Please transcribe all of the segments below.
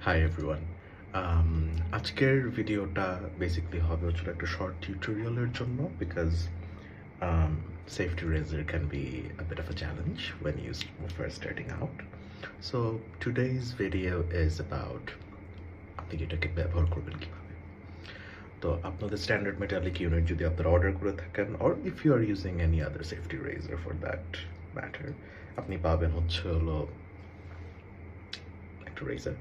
Hi everyone. আজকের ভিডিওটা basically হবে হচ্ছে একটা শর্ট টিউটোরিয়ালের জন্য because safety razor can be a bit of a challenge when you first starting out. So today's video is about আপনি এটাকে ব্যবহার করবেন কিভাবে। তো আপনাদের স্ট্যান্ডার্ড মেটালিক ইউনিট যদি আপনারা অর্ডার করে থাকেন or if you are using any other safety razor for that matter, আপনি পাবেন হচ্ছে হলো একটা রেজার।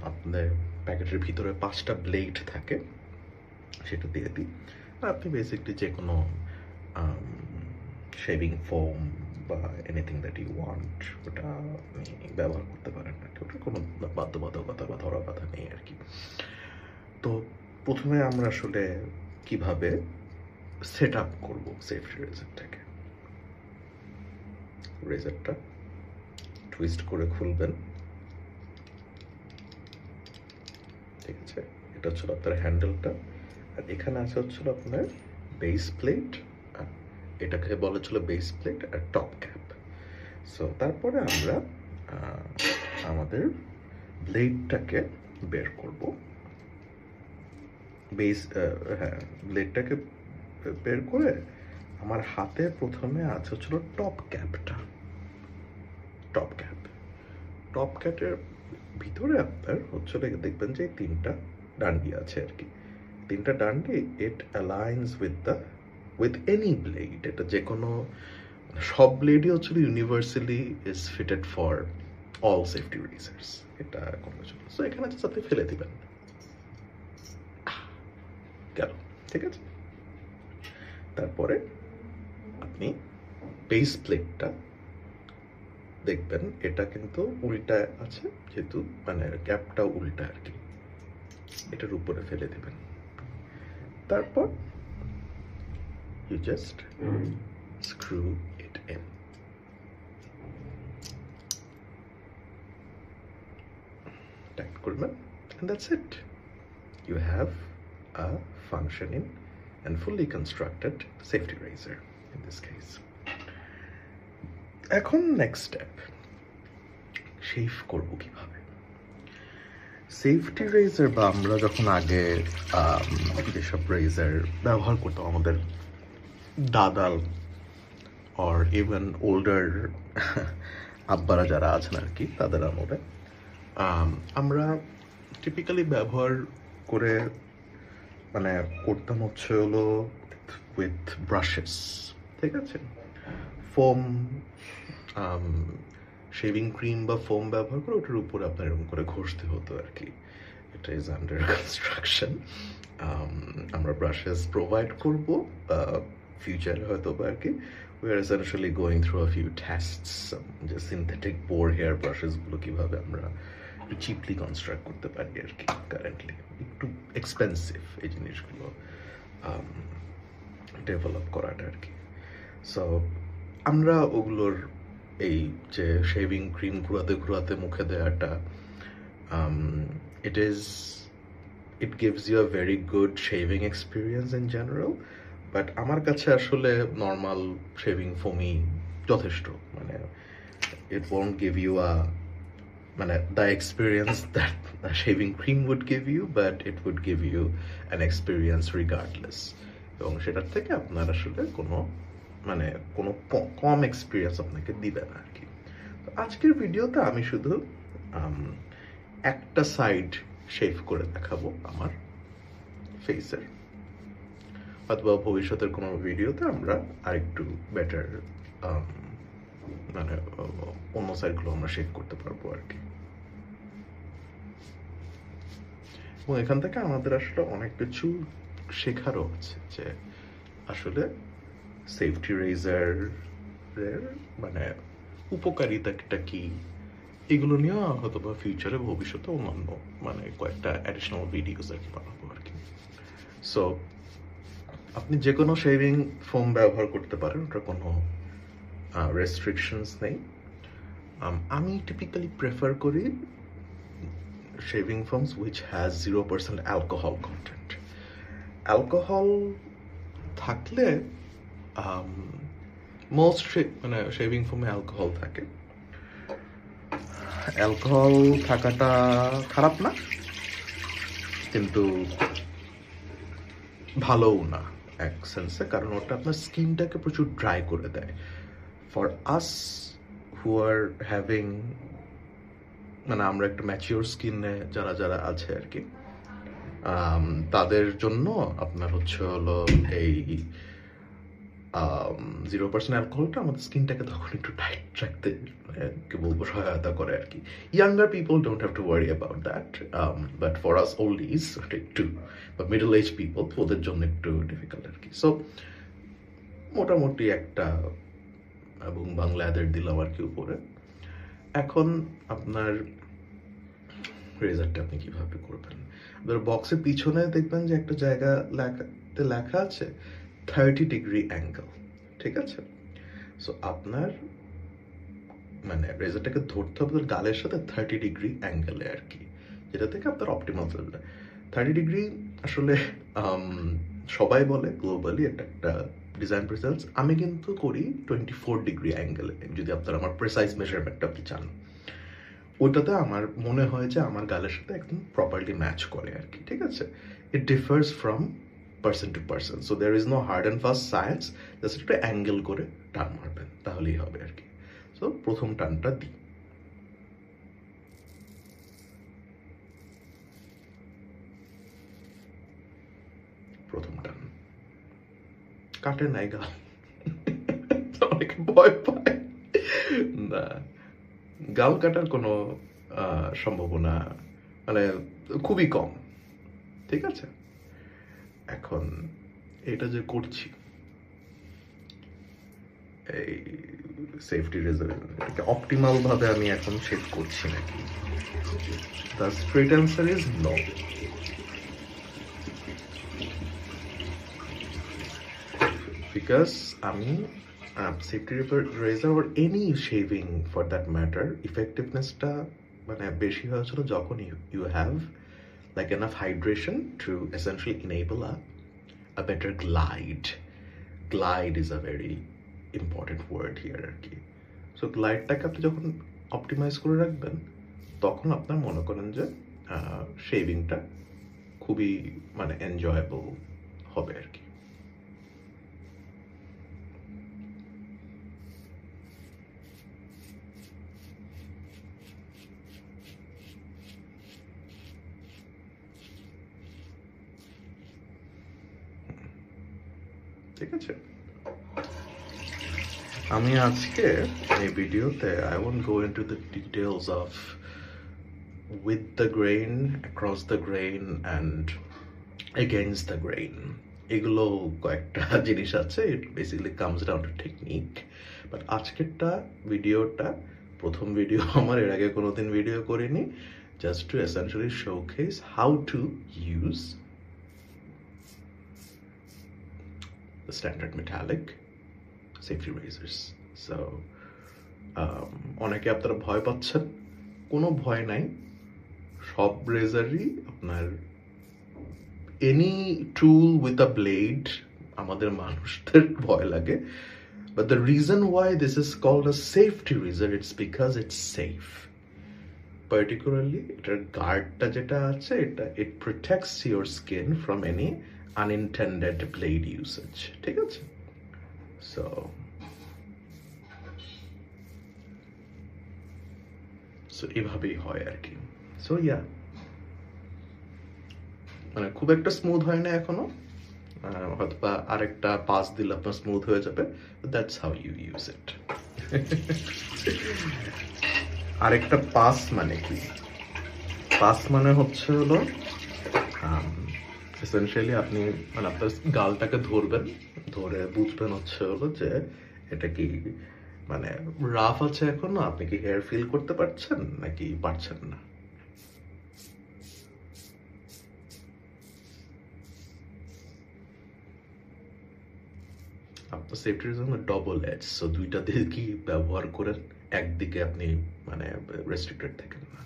আপনাদের প্যাকেটের ভিতরে 5টা ব্লেড থাকে, সেটা দিয়ে দিই। আপনি বেসিকলি যে কোনো শেভিং ফোম বা এনিথিং দ্যাট ইউ ওয়ান্ট ওটা আপনি ব্যবহার করতে পারেন আর কি। ওটার কোনো বাধ্যবাধকতা বা ধরা বাধা নেই আর কি। তো প্রথমে আমরা আসলে কিভাবে সেট আপ করবো সেফটি রেজারটাকে। রেজারটা টুইস্ট করে খুলবেন, ঠিক আছে। এটা হচ্ছিল আপনার হ্যান্ডেলটা, আর এখানে আছে হচ্ছিল আপনার বেস প্লেট, এটাকে বলা ছিল বেস প্লেট আর টপ ক্যাপ। সো তারপরে আমরা আমাদের ব্লেডটাকে বের করব। ব্লেডটাকে বের করে আমার হাতে প্রথমে আছে হচ্ছিল টপ ক্যাপটা। টপ ক্যাপের ভিতরে আপনার হচ্ছে দেখবেন যে 3টা ডান্ডি আছে আর কি। 3টা ডান্ডি ইট অ্যালাইন্স উইথ এনি ব্লেড। এটা যে কোনো সব ব্লেডই হচ্ছে universally is fitted for all safety razors. এটা কোনো কিছু। সো এখানে জাস্ট আপনি ফেলে দিবেন, গেল, ঠিক আছে। তারপরে আপনি বেস প্লেটটা দেখবেন এটা কিন্তু উল্টা আছে, যেহেতু মানে ক্যাপটা উল্টা আর কি, এটার উপরে ফেলে দেবেন। তারপর you just screw it in. Tight করবেন and that's it. You have a functioning and fully constructed safety razor in this case. এখন নেক্সট স্টেপ, শেভ করবো কিভাবে। সেফটি রেজার বা আমরা যখন আগে যেসব রেজার ব্যবহার করতাম আমাদের দাদাল অর ইভেন ওল্ডার আব্বারা যারা আছেন আর কি, তাদের আমলে আমরা টিপিক্যালি ব্যবহার করে মানে করতাম হচ্ছে হলো উইথ ব্রাশেস, ঠিক আছে। ফোম শেভিং ক্রিম বা ফোম ব্যবহার করে ওটার উপরে আপনার এরকম করে ঘষতে হতো আর কি। এটা ইজ আন্ডার কনস্ট্রাকশন। আমরা ব্রাশেস প্রোভাইড করবো ফিউচারে হয়তো বা আর কি। We are essentially going through a few tastes যে সিনথেটিক বোর হেয়ার ব্রাশেসগুলো কীভাবে আমরা একটু চিপলি কনস্ট্রাক্ট করতে পারি আর কি। কারেন্টলি একটু এক্সপেন্সিভ এই জিনিসগুলো ডেভেলপ করাটা আর কি। সো আমরা ওগুলোর এই যে শেভিং ক্রিম ঘুরাতে মুখে দেওয়াটা, it gives you a very good shaving experience in general, but আমার কাছে আসলে নর্মাল শেভিং ফোমই যথেষ্ট। মানে it won't give you the experience that a shaving cream would give you, but it would give you an experience regardless. এবং সেটার থেকে আপনার আসলে কোনো কম এক্সপিরিয়েন্স আপনাকে দিবে না আর কি। তো আজকের ভিডিওতে আমি শুধু একটা সাইড শেভ করে দেখাবো আমার ফেসের, অথবা ভবিষ্যতের কোনো ভিডিওতে আমরা আরেকটু বেটার অন্য সাইডগুলো আমরা শেভ করতে পারবো আর কি। এবং এখান থেকে আমাদের আসলে অনেক কিছু শেখারও আছে যে আসলে সেফটি রেজারের উপকারিতাটা কি, এগুলো নিয়েও হয়তো বা ফিউচারে ভবিষ্যতে অন্যান্য কয়েকটা অ্যাডিশনাল ভিডিওস আর কি বানাবো আর কি। সো আপনি যে কোনো শেভিং ফোম ব্যবহার করতে পারেন, ওটার কোনো রেস্ট্রিকশনস নেই। আমি টিপিক্যালি প্রেফার করি shaving foams which has 0% alcohol content. Alcohol থাকলে মোস্ট শেভিং ফোমে অ্যালকোহল থাকে, অ্যালকোহল থাকাটা খারাপ না, কিন্তু ভালোও না এক সেন্সে, কারণ ওটা আপনার স্কিনটাকে প্রচুর ড্রাই করে দেয়। For us who are having, মানে আমরা একটা ম্যাচিওর স্কিনে যারা যারা আছে আর কি, তাদের জন্য আপনার হচ্ছে হলো এই 0% অ্যালকোহলটা আমাদের স্কিনটাকে তখন একটু টাইট রাখতে, কি বলবো, সহায়তা করে আর কি। Younger people don't have to worry about that, but for us oldies একটু, বা মিডল এজ পিপল, ওদের জন্য একটু ডিফিকাল্ট আর কি। সো মোটামুটি একটা এবং বাংলাদেশ দিলাম আর কি উপরে। এখন আপনার রেজারটা আপনি কিভাবে করবেন? আপনার বক্সের পিছনে দেখবেন যে একটা জায়গা লেখা আছে 30 ডিগ্রি অ্যাঙ্গেল, ঠিক আছে? সো আপনার মানে রেজারটাকে ধরতে হবে গালের সাথে 30 ডিগ্রি অ্যাঙ্গেলে আর কি, যেটা থেকে আপনার অপটিমাল চলবে। 30 ডিগ্রি আসলে সবাই বলে গ্লোবালি এটা একটা ডিজাইন প্রিসার্ভস। আমি কিন্তু করি 24 ডিগ্রি অ্যাঙ্গেলে, যদি আপনার আমার প্রেসাইজ মেজারমেন্টটা আপনি চান। ওইটাতে আমার মনে হয় যে আমার গালের সাথে একদম প্রপারলি ম্যাচ করে আর কি, ঠিক আছে? It differs from person to person, so there is no hard and fast science. Just একটা অ্যাঙ্গেল করে টান মারবেন, তাহলেই হবে আর কি। সো প্রথম টানটা দিই। প্রথম টান কাটে নাই গাল, অনেকে ভয় পায় না। গাল কাটার কোনো সম্ভাবনা মানে খুবই কম, ঠিক আছে? এখন এটা যে করছি, এই সেফটি রেজার্ভ এটাকে অপটিমাল ভাবে আমি এখন শেপ করছি নাকি? The straight answer is no. Because আমি safety razor or any shaving for that matter ইফেক্টিভনেসটা মানে বেশি হয়েছিল যখন you have like enough hydration to essentially enable a better glide. Glide is a very important word here আর কি। So গ্লাইডটাকে আপনি যখন optimise করে রাখবেন, তখন আপনার মনে করেন যে শেভিংটা খুবই মানে এনজয়েবল হবে আর কি। ঠিক আছে, আমি আজকে এই ভিডিওতে I won't go into the details of with the grain, across the grain and against the grain, এগুলো কয়েকটা জিনিস আছে। It basically comes down to technique. But আজকেরটা ভিডিওটা প্রথম ভিডিও আমার, এর আগে কোনোদিন ভিডিও করিনি, just to essentially showcase how to use the standard metallic safety razors. So অনেকে আপনারা ভয় পাচ্ছেন, কোনো ভয় নাই। সব রেজারই আপনার any tool with a blade আমাদের মানুষদের ভয় লাগে, but the reason why this is called a safety razor, it's because it's safe. Particularly এটার গার্ডটা যেটা আছে, এটা it protects your skin from any unintended blade usage, ঠিক আছে? So এভাবেই হয় আর কি। সো ইয়া, মানে খুব একটা স্মুথ হয় না এখনো, হয়তো বা আরেকটা পাস দিলে আপনার স্মুথ হয়ে যাবে। That's how you use it. আরেকটা পাস মানে কি? পাস মানে হচ্ছে হলো এসেনশিয়ালি আপনি মানে আপনার গালটাকে ধরবেন, ধরে বুঝবেন হচ্ছে হলো যে এটা কি মানে রাফ আছে এখনো, আপনি কি হেয়ার ফিল করতে পারছেন নাকি পারছেন না। আপনার সেফটির জন্য ডবল এজ, সো দুইটা দিকেই ব্যবহার করেন, একদিকে আপনি মানে রেস্ট্রিক্টেড থাকেন না।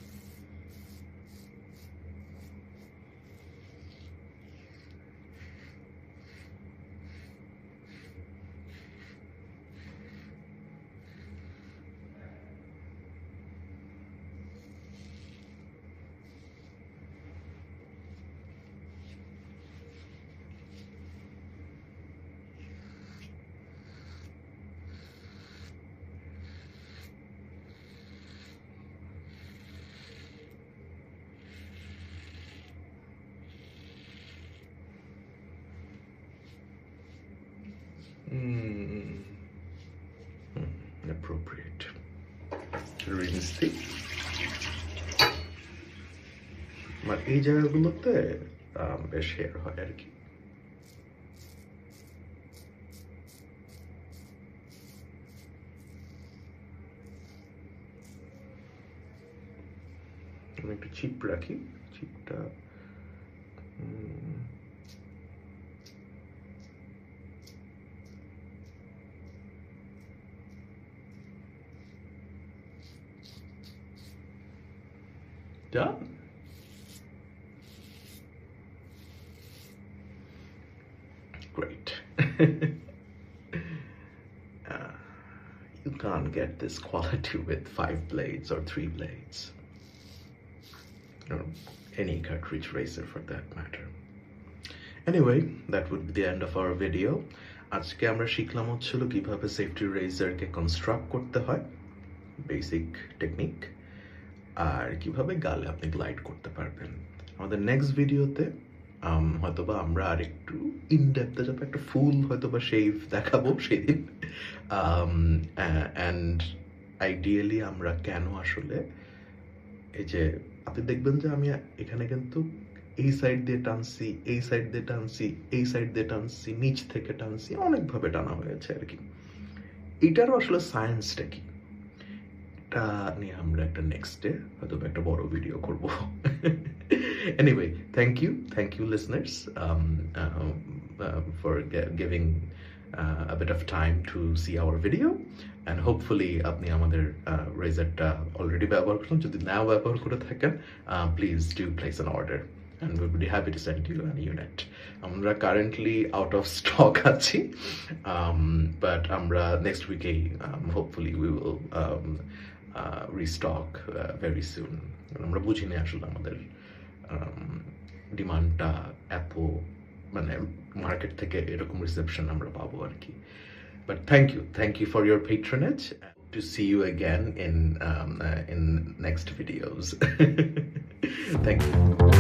রিন্স দিই। আর এই জায়গাগুলোতে বেশ হেয়ার হয় আর কি। আমি একটু চিপ রাখি, চিপটা done. Great. You can't get this quality with 5 blades or 3 blades, or any cartridge razor for that matter. Anyway, that would be the end of our video. আজকে আমরা শিখলাম হচ্ছিল কিভাবে সেফটি রেজারকে কনস্ট্রাক্ট করতে হয়, বেসিক টেকনিক, আর কিভাবে গালে আপনি গ্লাইড করতে পারবেন। আমাদের নেক্সট ভিডিওতে হয়তোবা আমরা আর একটু ইনডেপথে যাবো, একটা ফুল হয়তোবা শেভ দেখাবো সেদিন। অ্যান্ড আইডিয়ালি আমরা কেন আসলে এই যে আপনি দেখবেন যে আমি এখানে কিন্তু এই সাইড দিয়ে টানছি, এই সাইড দিয়ে টানছি, এই সাইড দিয়ে টানছি, নিচ থেকে টানছি, অনেকভাবে টানা হয়েছে আর কি। এটারও আসলে সায়েন্সটা কি, এটা নিয়ে আমরা একটা নেক্সট ডে হয়তো একটা বড় ভিডিও করব। Anyway, thank you listeners for giving a bit of time to see our video, and hopefully আপনি আমাদের রেজারটা অলরেডি ব্যবহার করছেন, যদি নাও ব্যবহার করে থাকেন please do place an order and we would be happy to send you an unit. আমরা currently out of stock আছি, বাট আমরা next উইকেই hopefully we will restock very soon. আমরা বুঝি না আসলে আমাদের ডিমান্ডটা এত, মানে মার্কেট থেকে এরকম রিসেপশন আমরা পাবো আর কি। But thank you for your patronage. To see you again in next videos. Thank you.